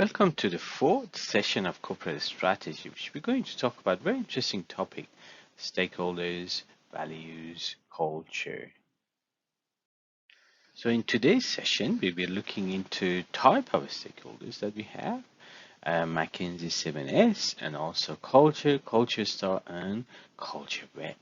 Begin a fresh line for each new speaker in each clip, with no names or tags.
Welcome to the fourth session of corporate strategy, which we're going to talk about a very interesting topic: stakeholders, values, culture. So in today's session, we'll be looking into type of stakeholders that we have, McKinsey 7S, and also culture, culture star, and culture web.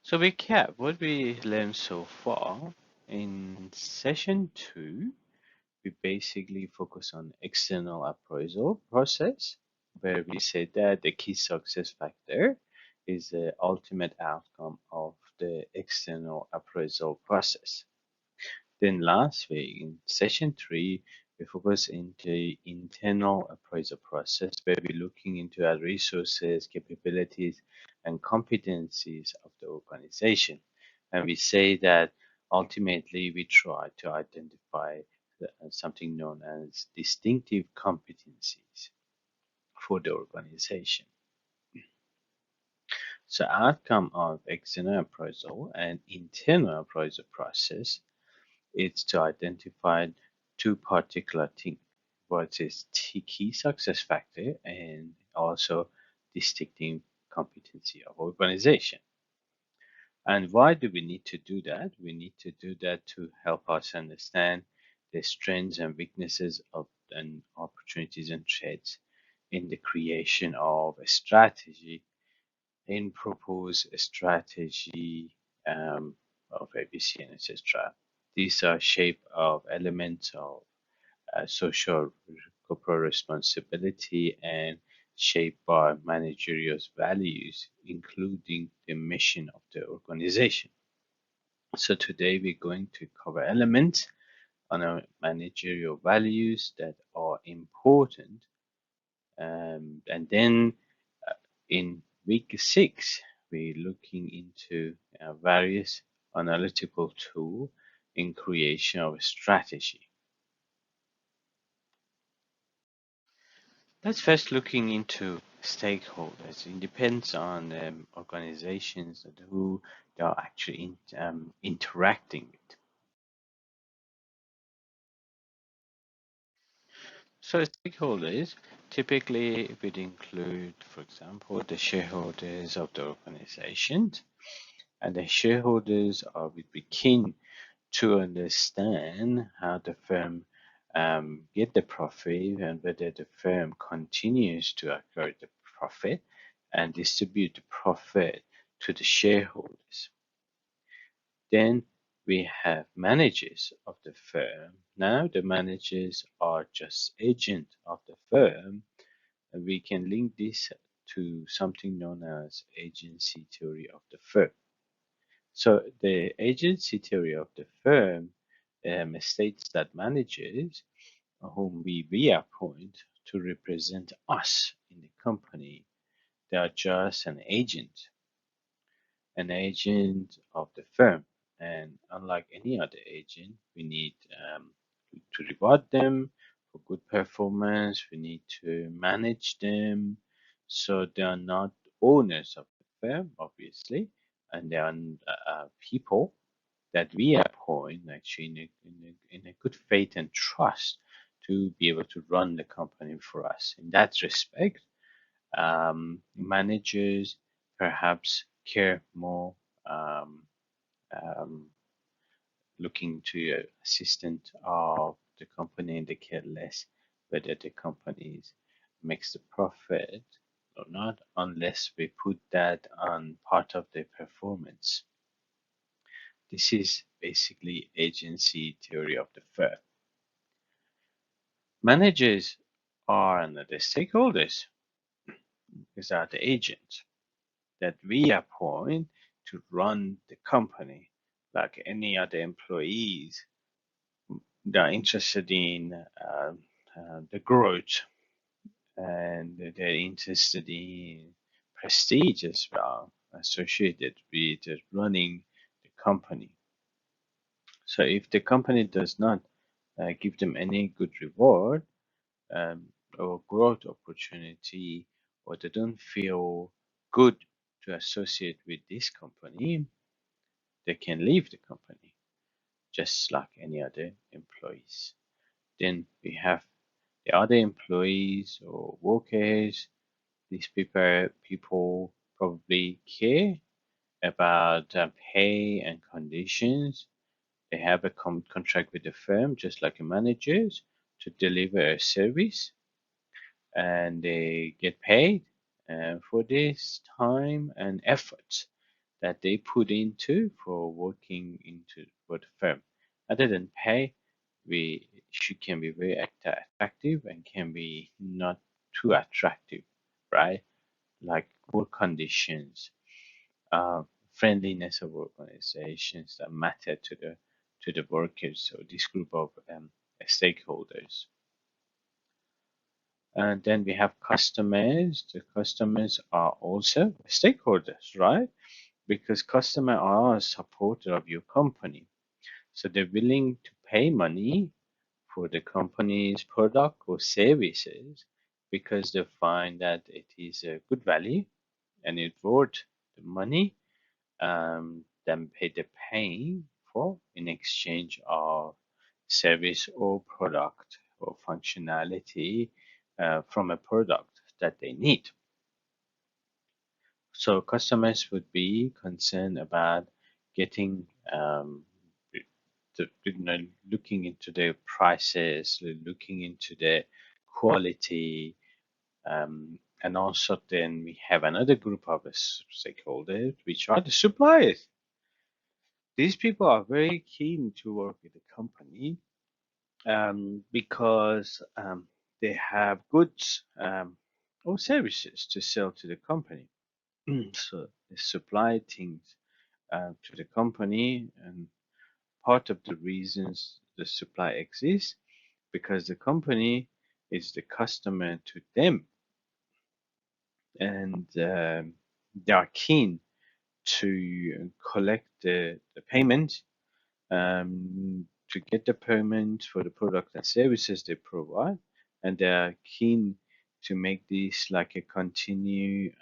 So recap what we learned so far. In session 2, we basically focus on external appraisal process, where we say that the key success factor is the ultimate outcome of the external appraisal process. Then last week in session 3, we focus into internal appraisal process, where we're looking into our resources, capabilities, and competencies of the organization. And we say that ultimately we try to identify something known as distinctive competencies for the organization. So outcome of external appraisal and internal appraisal process is to identify two particular things, what is key success factor and also distinctive competency of organization. And why do we need to do that? We need to do that to help us understand the strengths and weaknesses of and opportunities and threats in the creation of a strategy, in propose a strategy of ABC and etc. These are shape of elements of social corporate responsibility and shaped by managerial values, including the mission of the organization. So today we're going to cover elements on our managerial values that are important. And then in week 6, we're looking into various analytical tools in creation of a strategy. Let's first looking into stakeholders. It depends on organizations and who they are actually interacting with. So stakeholders typically would include, for example, the shareholders of the organization, and the shareholders would be keen to understand how the firm get the profit and whether the firm continues to acquire the profit and distribute the profit to the shareholders. Then we have managers of the firm. Now the managers are just agents of the firm, and we can link this to something known as agency theory of the firm. So the agency theory of the firm states that managers whom we appoint to represent us in the company, they are just an agent of the firm. And unlike any other agent, we need to reward them for good performance. We need to manage them. So they are not owners of the firm, obviously, and they are people that we appoint actually in a good faith and trust to be able to run the company for us. In that respect, managers perhaps care more, um, um, looking to assistant of the company, and they care less whether the company makes the profit or not, unless we put that on part of their performance. This is basically agency theory of the firm. Managers are another stakeholders. These are the agents that we appoint to run the company. Like any other employees, they are interested in the growth, and they're interested in prestige as well, associated with running the company. So if the company does not give them any good reward, or growth opportunity, or they don't feel good to associate with this company, they can leave the company just like any other employees. Then we have the other employees or workers. These people probably care about pay and conditions. They have a contract with the firm, just like a managers, to deliver a service, and they get paid for this time and effort that they put into for working into for the firm. Other than pay, we she can be very attractive and can be not too attractive, right? Like work conditions, uh, friendliness of organizations that matter to the workers or this group of stakeholders. And then we have customers. The customers are also stakeholders, right? Because customers are a supporter of your company. So they're willing to pay money for the company's product or services because they find that it is a good value and it worth the money than they're paying for in exchange of service or product or functionality from a product that they need. So customers would be concerned about getting looking into the prices, looking into the quality, and also then we have another group of stakeholders, which are the suppliers. These people are very keen to work with the company because they have goods or services to sell to the company. So they supply things to the company, and part of the reasons the supply exists because the company is the customer to them, and they are keen to collect the payment, to get the payment for the product and services they provide, and they are keen to make this like a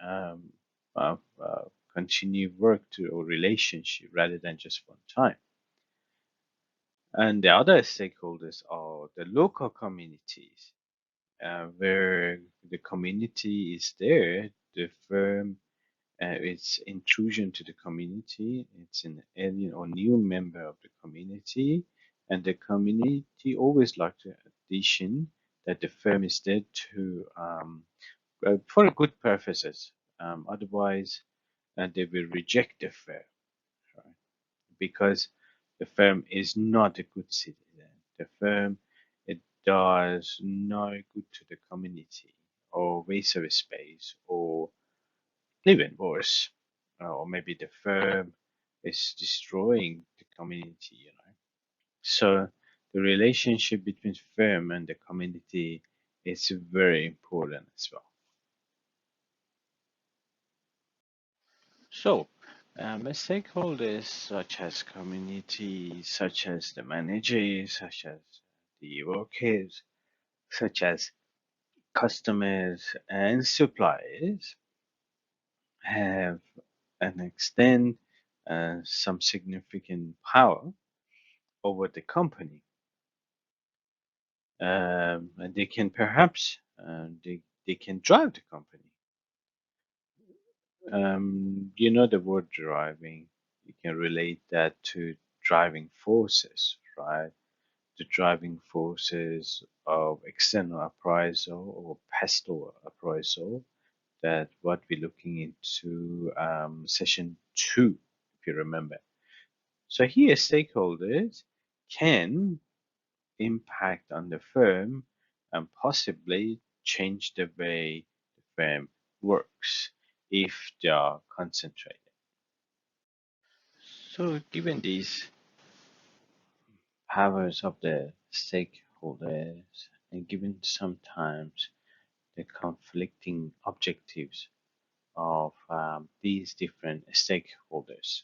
uh, uh, continue work to or relationship rather than just one time. And the other stakeholders are the local communities, where the community is there, the firm it's intrusion to the community. It's an alien or new member of the community, and the community always like the addition that the firm is there to for good purposes. Otherwise, they will reject the firm, right? Because the firm is not a good citizen. The firm it does no good to the community or waste of space or even worse, or maybe the firm is destroying the community, you know. So the relationship between firm and the community is very important as well. So stakeholders such as community, such as the managers, such as the workers, such as customers and suppliers have an extent some significant power over the company. And they can perhaps they can drive the company. You know the word driving. You can relate that to driving forces, right? The driving forces of external appraisal or pastoral appraisal. That what we're looking into session 2, if you remember. So here, stakeholders can impact on the firm and possibly change the way the firm works if they are concentrated. So, given these powers of the stakeholders and given sometimes the conflicting objectives of these different stakeholders.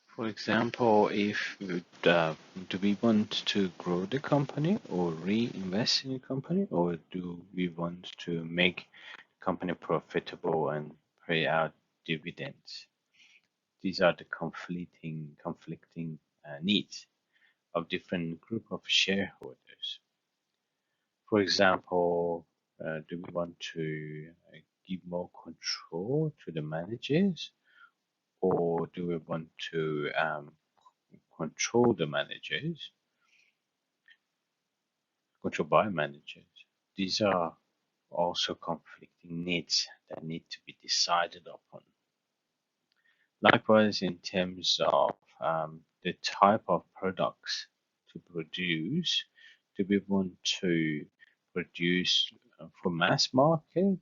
For example, if do we want to grow the company or reinvest in the company, or do we want to make the company profitable and pay out dividends? These are the conflicting needs of different group of shareholders. For example, do we want to give more control to the managers, or do we want to control the managers, control by managers? These are also conflicting needs that need to be decided upon. Likewise, in terms of the type of products to produce, do we want to produce for mass market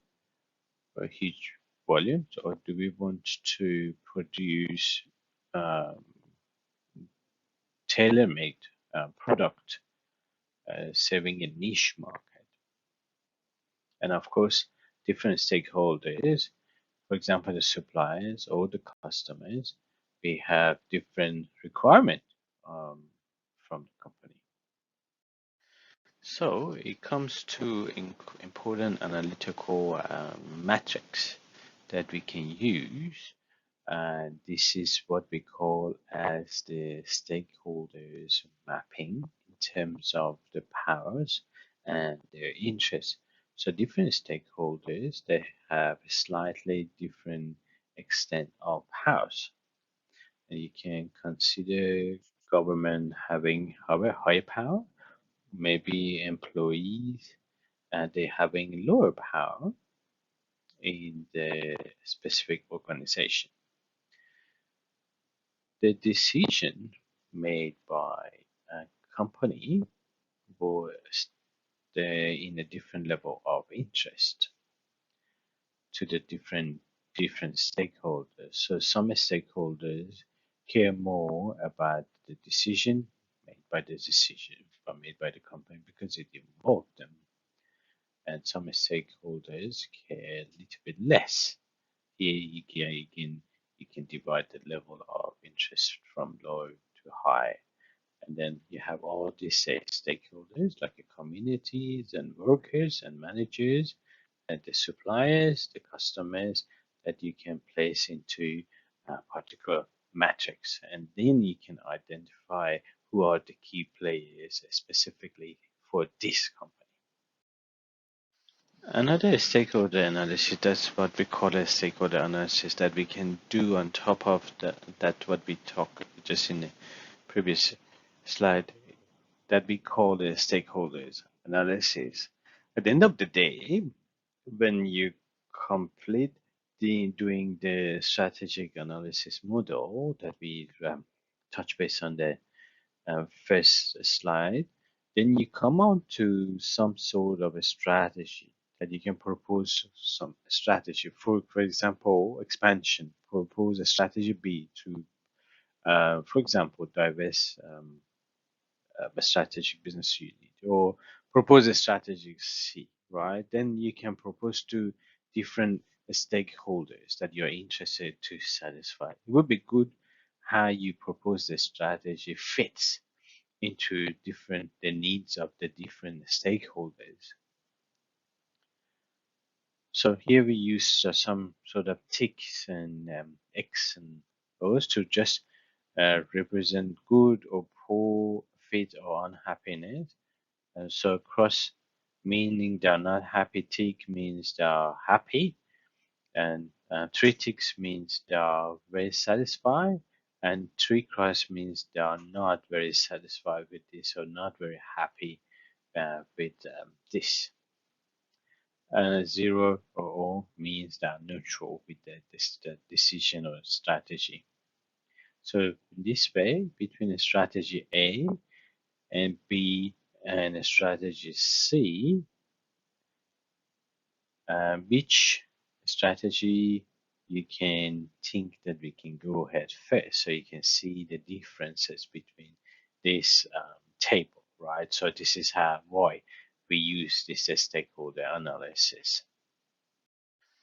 or huge volumes, or do we want to produce um, tailor-made product serving a niche market? And of course, different stakeholders, for example, the suppliers or the customers, we have different requirements from the company. So it comes to important analytical metrics that we can use. And this is what we call as the stakeholders mapping in terms of the powers and their interests. So different stakeholders, they have slightly different extent of powers. And you can consider government having a high power, maybe employees they having lower power in the specific organization. The decision made by a company was in a different level of interest to the different stakeholders. So some stakeholders care more about the decision made by the company because it involved them, and some stakeholders care a little bit less. Here you can divide the level of interest from low to high. And then you have all these stakeholders like the communities and workers and managers and the suppliers, the customers that you can place into particular matrix. And then you can identify who are the key players specifically for this company. Another stakeholder analysis, that's what we call a stakeholder analysis that we can do on top of that what we talked just in the previous slide, that we call the stakeholders analysis. At the end of the day, when you complete doing the strategic analysis model that we touch base on the first slide, then you come out to some sort of a strategy that you can propose some strategy. For example, expansion. Propose a strategy B to, for example, divest a strategic business unit, or propose a strategy C, right? Then you can propose to different stakeholders that you're interested to satisfy. It would be good how you propose the strategy fits into the needs of the different stakeholders. So here we use some sort of ticks and X and O's to just represent good or poor fit or unhappiness. And so cross meaning they're not happy, tick means they're happy, and three ticks means they are very satisfied, and three cross means they are not very satisfied with this or not very happy with this. Zero or O means they are neutral with the decision or strategy. So in this way, between a strategy A and B and a strategy C, which strategy you can think that we can go ahead first, so you can see the differences between this table, right? So this is why we use this stakeholder analysis.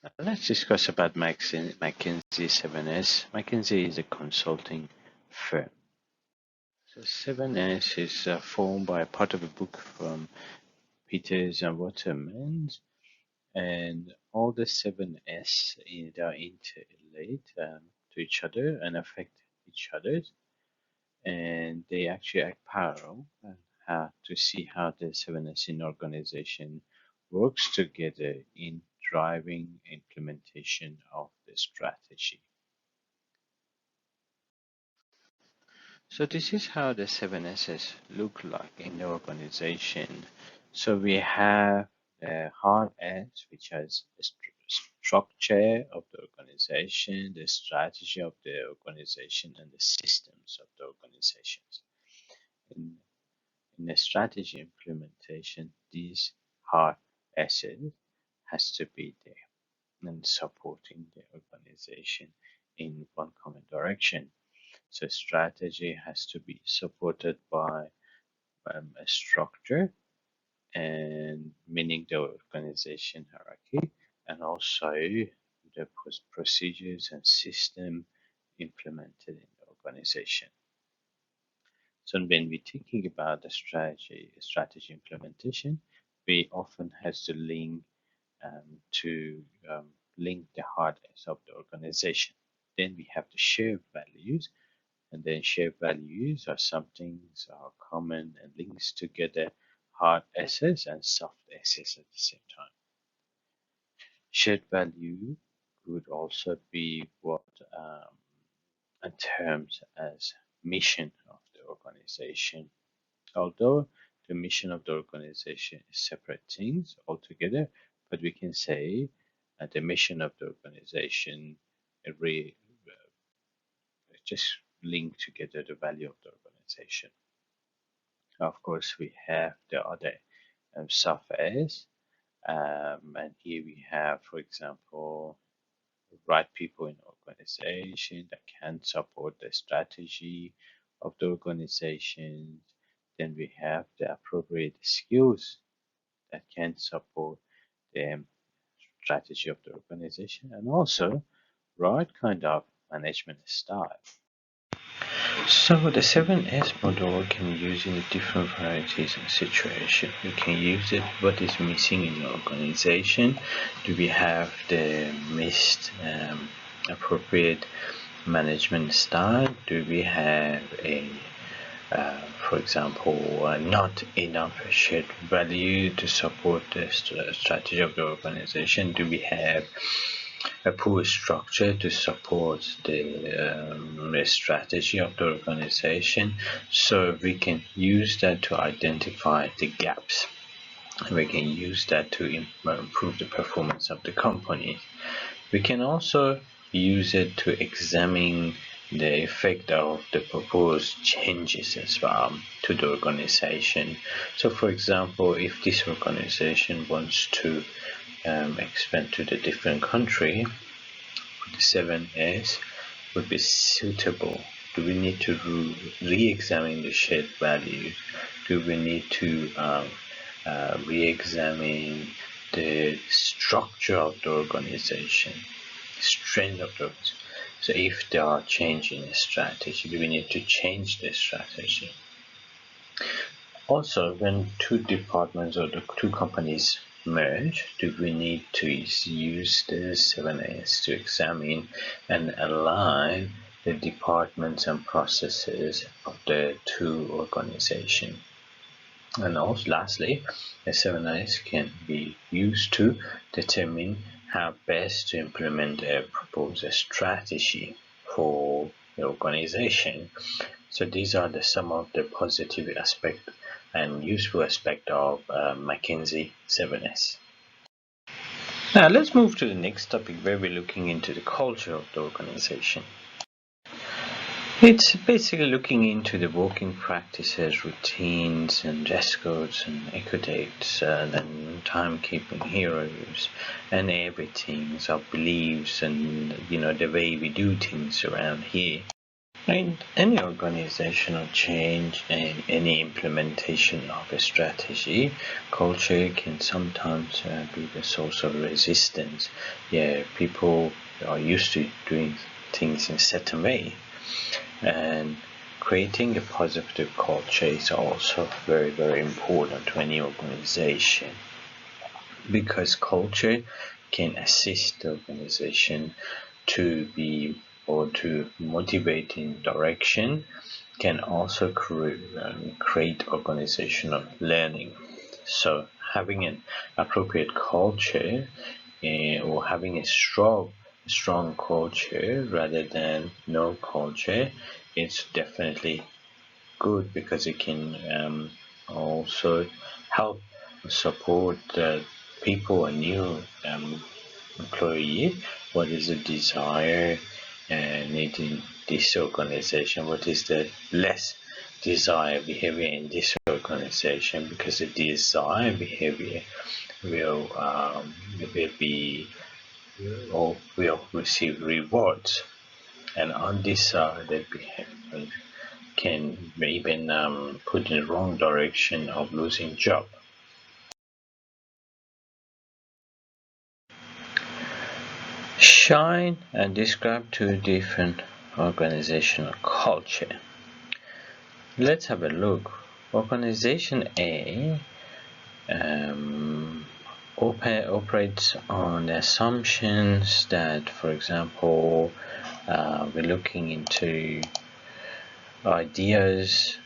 Now let's discuss about McKinsey 7S. McKinsey is a consulting firm. So 7S is formed by part of a book from Peters and Waterman, and all the 7S are interrelated to each other and affect each other, and they actually act parallel, and how to see how the 7S in organization works together in driving implementation of the strategy. So this is how the 7Ss look like in the organization. So we have the hard S, which has a structure of the organization, the strategy of the organization, and the systems of the organizations. In the strategy implementation, these hard S's has to be there and supporting the organization in one common direction. So strategy has to be supported by a structure, and meaning the organization hierarchy, and also the procedures and system implemented in the organization. So when we're thinking about the strategy implementation, we often has to to link the hardness of the organization. Then we have the shared values, and then shared values are some things are common and links together hard S's and soft S's at the same time. Shared value could also be what terms as mission of the organization. Although the mission of the organization is separate things altogether, but we can say the mission of the organization just link together the value of the organization. Of course, we have the other softwares, and here we have, for example, the right people in organization that can support the strategy of the organization. Then we have the appropriate skills that can support the strategy of the organization, and also right kind of management style. So the 7S model can be used in different varieties and situations. We can use it. What is missing in the organization? Do we have the missed appropriate management style? Do we have a for example, not enough shared value to support the strategy of the organization? Do we have a poor structure to support the strategy of the organization? So we can use that to identify the gaps. We can use that to improve the performance of the company. We can also use it to examine the effect of the proposed changes as well to the organization. So for example, if this organization wants to expand to the different country, the 7S would be suitable. Do we need to re-examine the shared value? Do we need to re-examine the structure of the organization, strength of the organization? So if there are changes in the strategy, do we need to change the strategy? Also, when two departments or the two companies merge, do we need to use the 7S to examine and align the departments and processes of the two organizations? And also, lastly, the 7S can be used to determine how best to implement a proposed strategy for the organization. So these are some of the positive aspects and useful aspect of McKinsey 7S. Now let's move to the next topic, where we're looking into the culture of the organization. It's basically looking into the working practices, routines, and dress codes, and ecodates, and timekeeping heroes, and everything, our beliefs, and the way we do things around here. In any organizational change and any implementation of a strategy, culture can sometimes be the source of resistance. Yeah, people are used to doing things in a certain way, and creating a positive culture is also very, very important to any organization, because culture can assist the organization to be or to motivate in direction can also create organizational learning. So having an appropriate culture or having a strong culture rather than no culture, it's definitely good because it can also help support people, a new employee, what is the desire and need in this organization, what is the less desired behavior in this organization, because the desired behavior will be or will receive rewards, and on this side that behavior can even put in the wrong direction of losing job. Shine and describe two different organizational culture. Let's have a look. Organization A operates on the assumptions that, for example, we're looking into ideas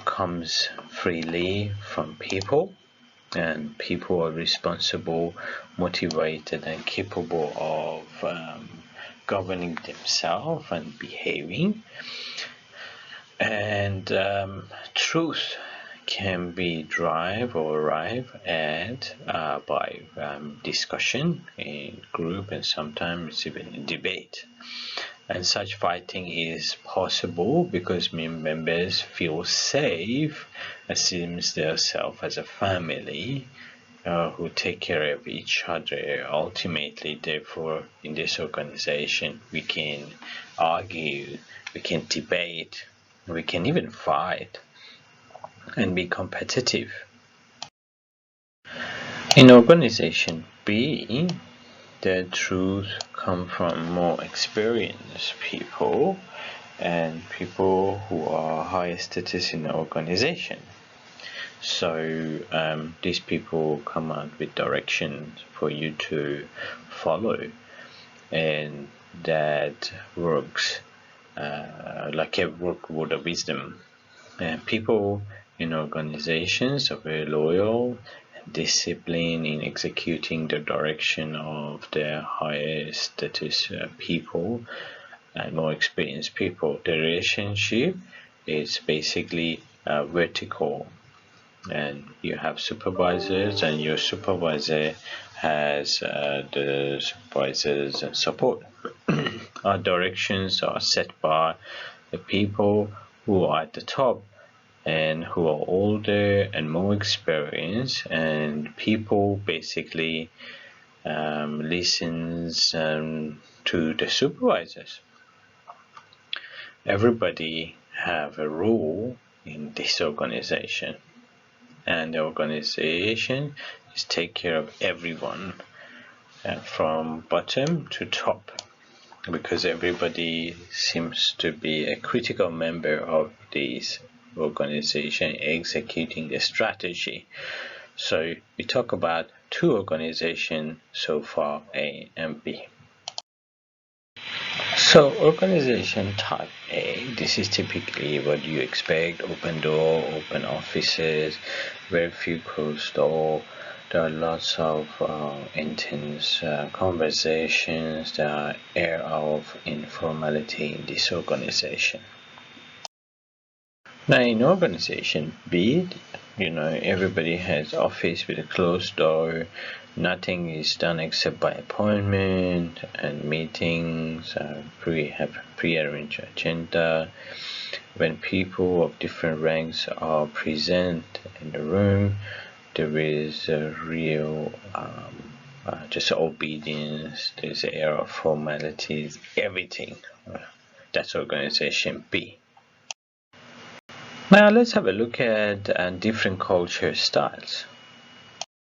comes freely from people, and people are responsible, motivated, and capable of governing themselves and behaving. And truth can be drive or arrive at by discussion in group and sometimes even in debate. And such fighting is possible because members feel safe, assumes themselves as a family who take care of each other. Ultimately, therefore, in this organization, we can argue, we can debate, we can even fight and be competitive. In organization B, the truth come from more experienced people and people who are higher status in the organization. So these people come out with directions for you to follow, and that works like a word of wisdom. And people in organizations are very loyal and disciplined in executing the direction of their higher status people and more experienced people. The relationship is basically vertical, and you have supervisors, and your supervisor has the supervisors and support. Our directions are set by the people who are at the top and who are older and more experienced, and people basically listens to the supervisors. Everybody have a role in this organization, and the organization is take care of everyone from bottom to top, because everybody seems to be a critical member of this organization executing the strategy. So we talk about two organizations so far, A and B. So organization type A, this is typically what you expect: open door, open offices, very few closed door. There are lots of intense conversations. There are air of informality in this organization. Now in organization B, everybody has office with a closed door. Nothing is done except by appointment and meetings. Have pre-arranged agenda. When people of different ranks are present in the room, there is a real just obedience. There's an air of formalities. Everything. That's organization B. Now let's have a look at different culture styles.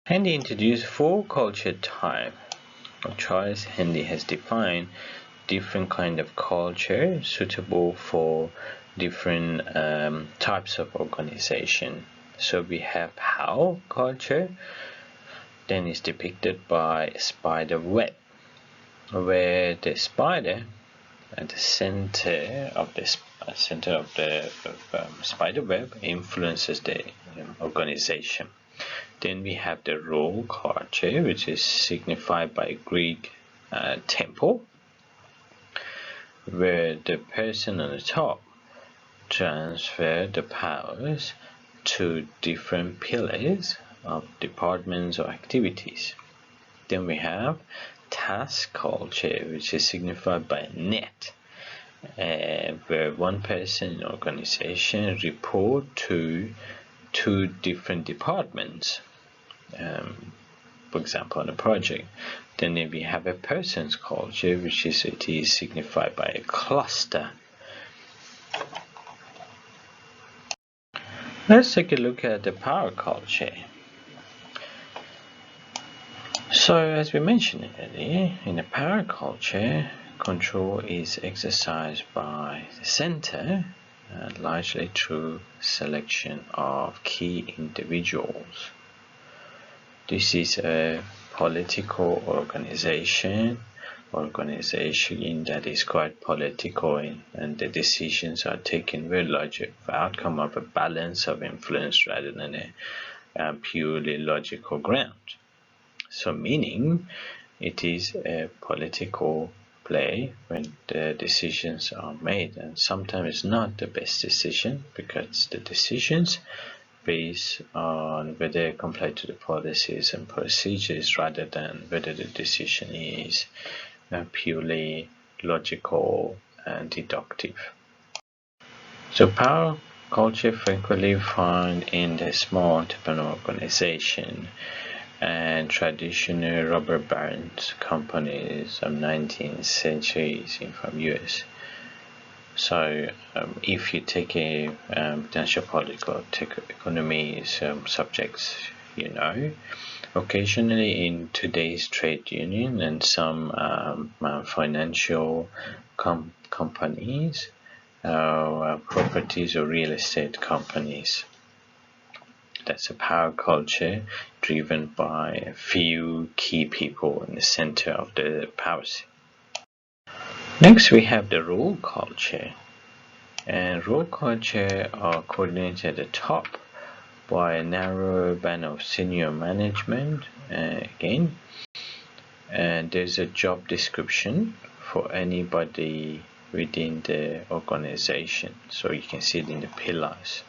Handy introduced 4 culture types of choice. Handy has defined different kind of culture suitable for different types of organization. So we have how culture, then is depicted by a spider web, where the spider at the center of the spider web influences the organization. Then we have the role culture, which is signified by Greek temple, where the person on the top transfer the powers to different pillars of departments or activities. Then we have task culture, which is signified by net, where one person in organization report to two different departments, for example, on a project. Then we have a person's culture, which is signified by a cluster. Let's take a look at the power culture. So, as we mentioned earlier, in the power culture, control is exercised by the center, largely through selection of key individuals. This is a political organization that is quite political, and the decisions are taken very largely for outcome of a balance of influence rather than a purely logical ground. So meaning it is a political play when the decisions are made, and sometimes it's not the best decision because the decisions based on whether they comply to the policies and procedures rather than whether the decision is purely logical and deductive. So power culture frequently found in the small entrepreneur organization and traditional rubber barons companies of 19th centuries from US. So if you take a potential political economy subjects, occasionally in today's trade union and some financial companies, properties or real estate companies. That's a power culture driven by a few key people in the center of the power. Next, we have the role culture. And role culture are coordinated at the top by a narrow band of senior management. Again, and there's a job description for anybody within the organization. So you can see it in the pillars.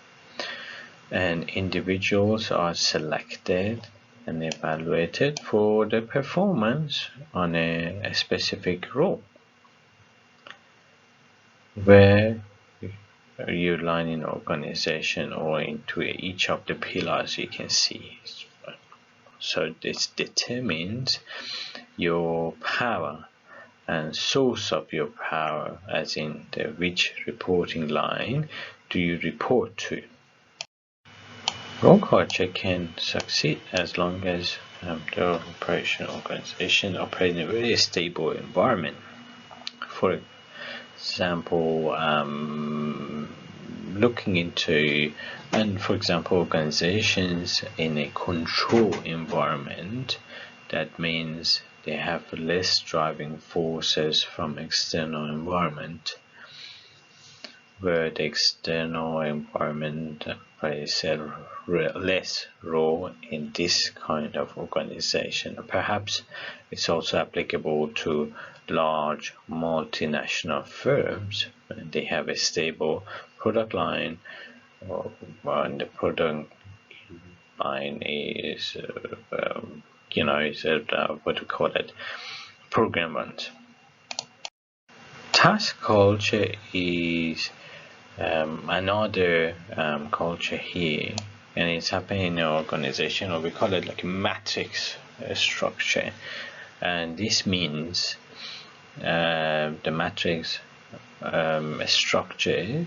And individuals are selected and evaluated for their performance on a specific role, where you line in organization or into each of the pillars you can see. So this determines your power and source of your power, as in which reporting line do you report to. Role culture can succeed as long as the operational organization operates in a very stable environment. For example, looking into, and for example, organizations in a control environment, that means they have less driving forces from external environment, where the external environment plays a less role in this kind of organization. Perhaps it's also applicable to large multinational firms when they have a stable product line, or when the product line is, what do we call it, program runs. Task culture is another culture here, and it's happening in an organization, or we call it like a matrix structure. And this means the matrix structure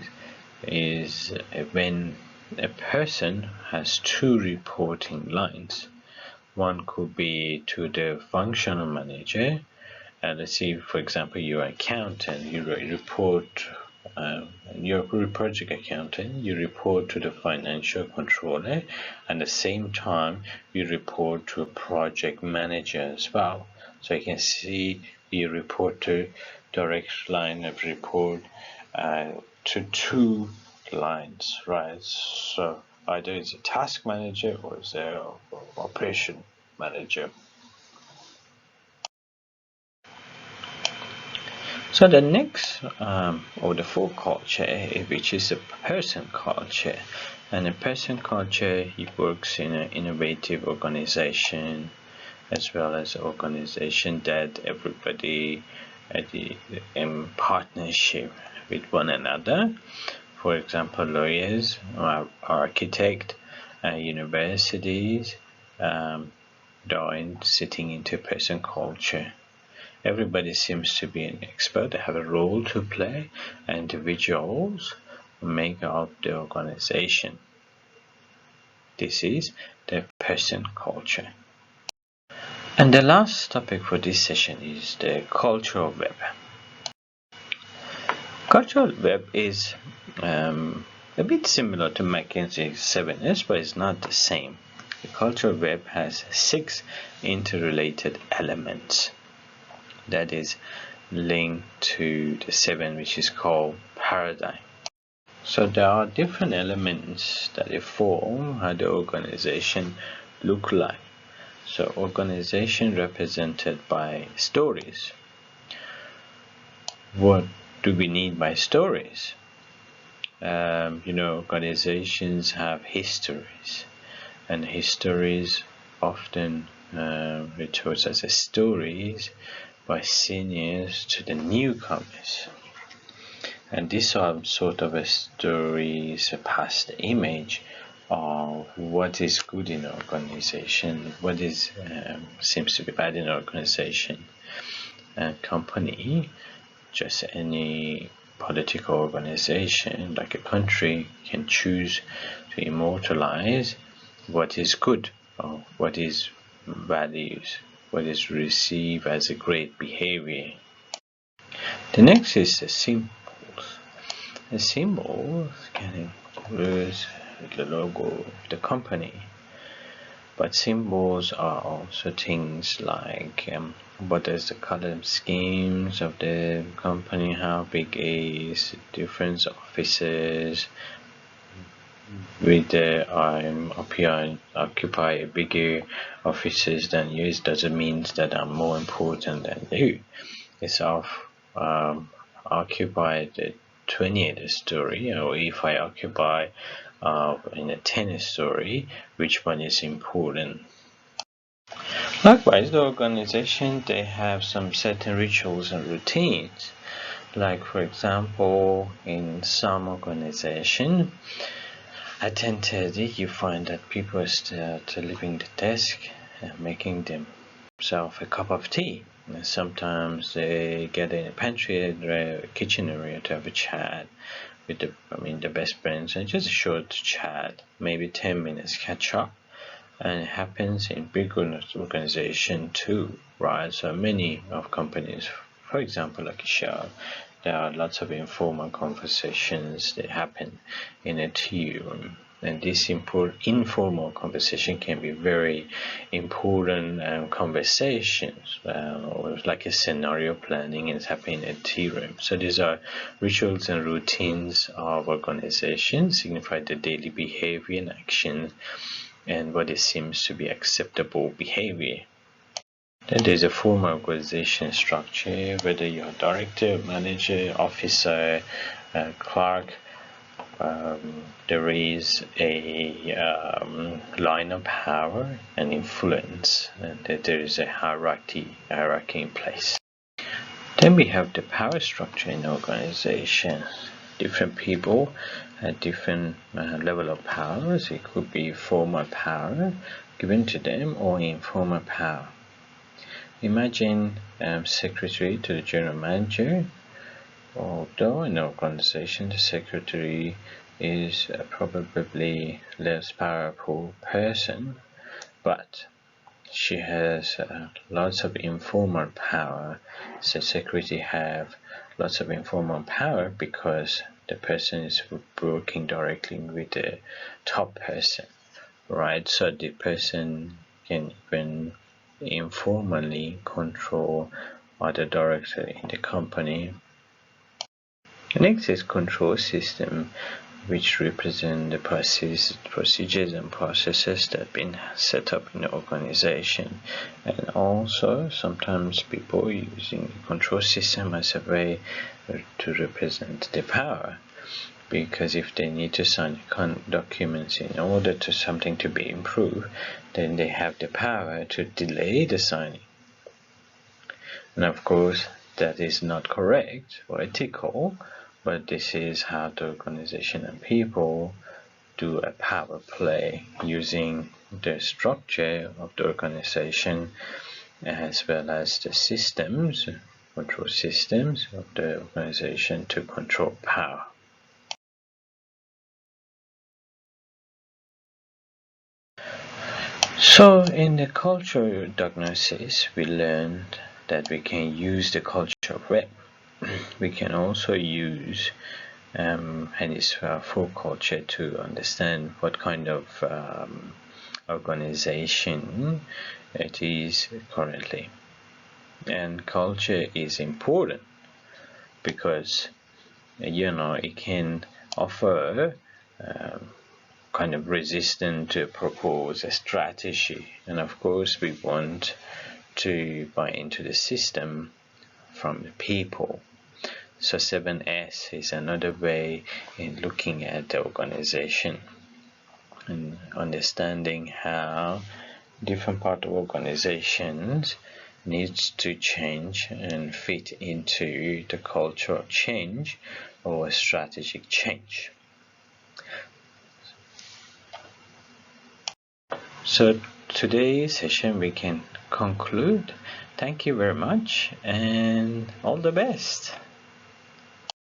is when a person has two reporting lines. One could be to the functional manager, and let's say, for example, you're an accountant, you report, you're a project accountant, you report to the financial controller, and at the same time, you report to a project manager as well. So you can see you report to direct line of report to two lines, right? So either it's a task manager or it's a operation manager. So the next or the fourth culture, which is a person culture, and a person culture, he works in an innovative organization, as well as organization that everybody in partnership with one another. For example, lawyers, architect, universities, join sitting into person culture. Everybody seems to be an expert. They have a role to play. Individuals make up the organization. This is the person culture. And the last topic for this session is the cultural web. Cultural web is a bit similar to McKinsey's 7S, but it's not the same. The cultural web has 6 interrelated elements that is linked to the 7, which is called paradigm. So there are different elements that form how the organization look like. So organization represented by stories. What do we need by stories? Organizations have histories, and histories often retorts as stories by seniors to the newcomers. And these are sort of a stories, a past image of what is good in an organization, what is seems to be bad in an organization. A company, just any political organization like a country, can choose to immortalize what is good or what is values, what is received as a great behavior. The next is the symbols. The symbols can include the logo of the company, but symbols are also things like what is the color schemes of the company, how big is different offices, with the occupy bigger offices than you, it doesn't mean that I'm more important than you. It's of occupy the 20th story, or if I occupy in a 10th story, which one is important? Likewise, the organization, they have some certain rituals and routines. Like, for example, in some organization, at 10:30 you find that people start leaving the desk and making themselves a cup of tea. And sometimes they get in a pantry or kitchen area to have a chat with the best friends, and just a short chat, maybe 10 minutes catch up. And it happens in big organization too, right? So many of companies, for example, like Shell, there are lots of informal conversations that happen in a tea room. And this informal conversation can be very important conversations, or like a scenario planning is happening in a tea room. So these are rituals and routines of organizations, signify the daily behavior and action and what it seems to be acceptable behavior. Then there's a formal organization structure, whether you're a director, manager, officer, clerk. There is a line of power and influence, and there is a hierarchy in place. Then we have the power structure in organization. Different people at different level of powers. It could be formal power given to them or informal power. Imagine secretary to the general manager. Although in an organization the secretary is probably less powerful person, but she has lots of informal power. So secretary have lots of informal power because the person is working directly with the top person, right? So the person can even informally control other director in the company. The next is control system, which represent the procedures and processes that have been set up in the organization. And also sometimes people using the control system as a way to represent the power, because if they need to sign documents in order to something to be improved, then they have the power to delay the signing. And of course that is not correct or ethical, but this is how the organization and people do a power play using the structure of the organization as well as the systems, control systems of the organization to control power. So in the cultural diagnosis, we learned that we can use the culture web. We can also use and it's full culture to understand what kind of organization it is currently. And culture is important because it can offer kind of resistance to propose a strategy, and of course we want to buy into the system from the people. So 7S is another way in looking at the organization and understanding how different part of organizations needs to change and fit into the cultural change or strategic change. So today's session we can conclude. Thank you very much and all the best.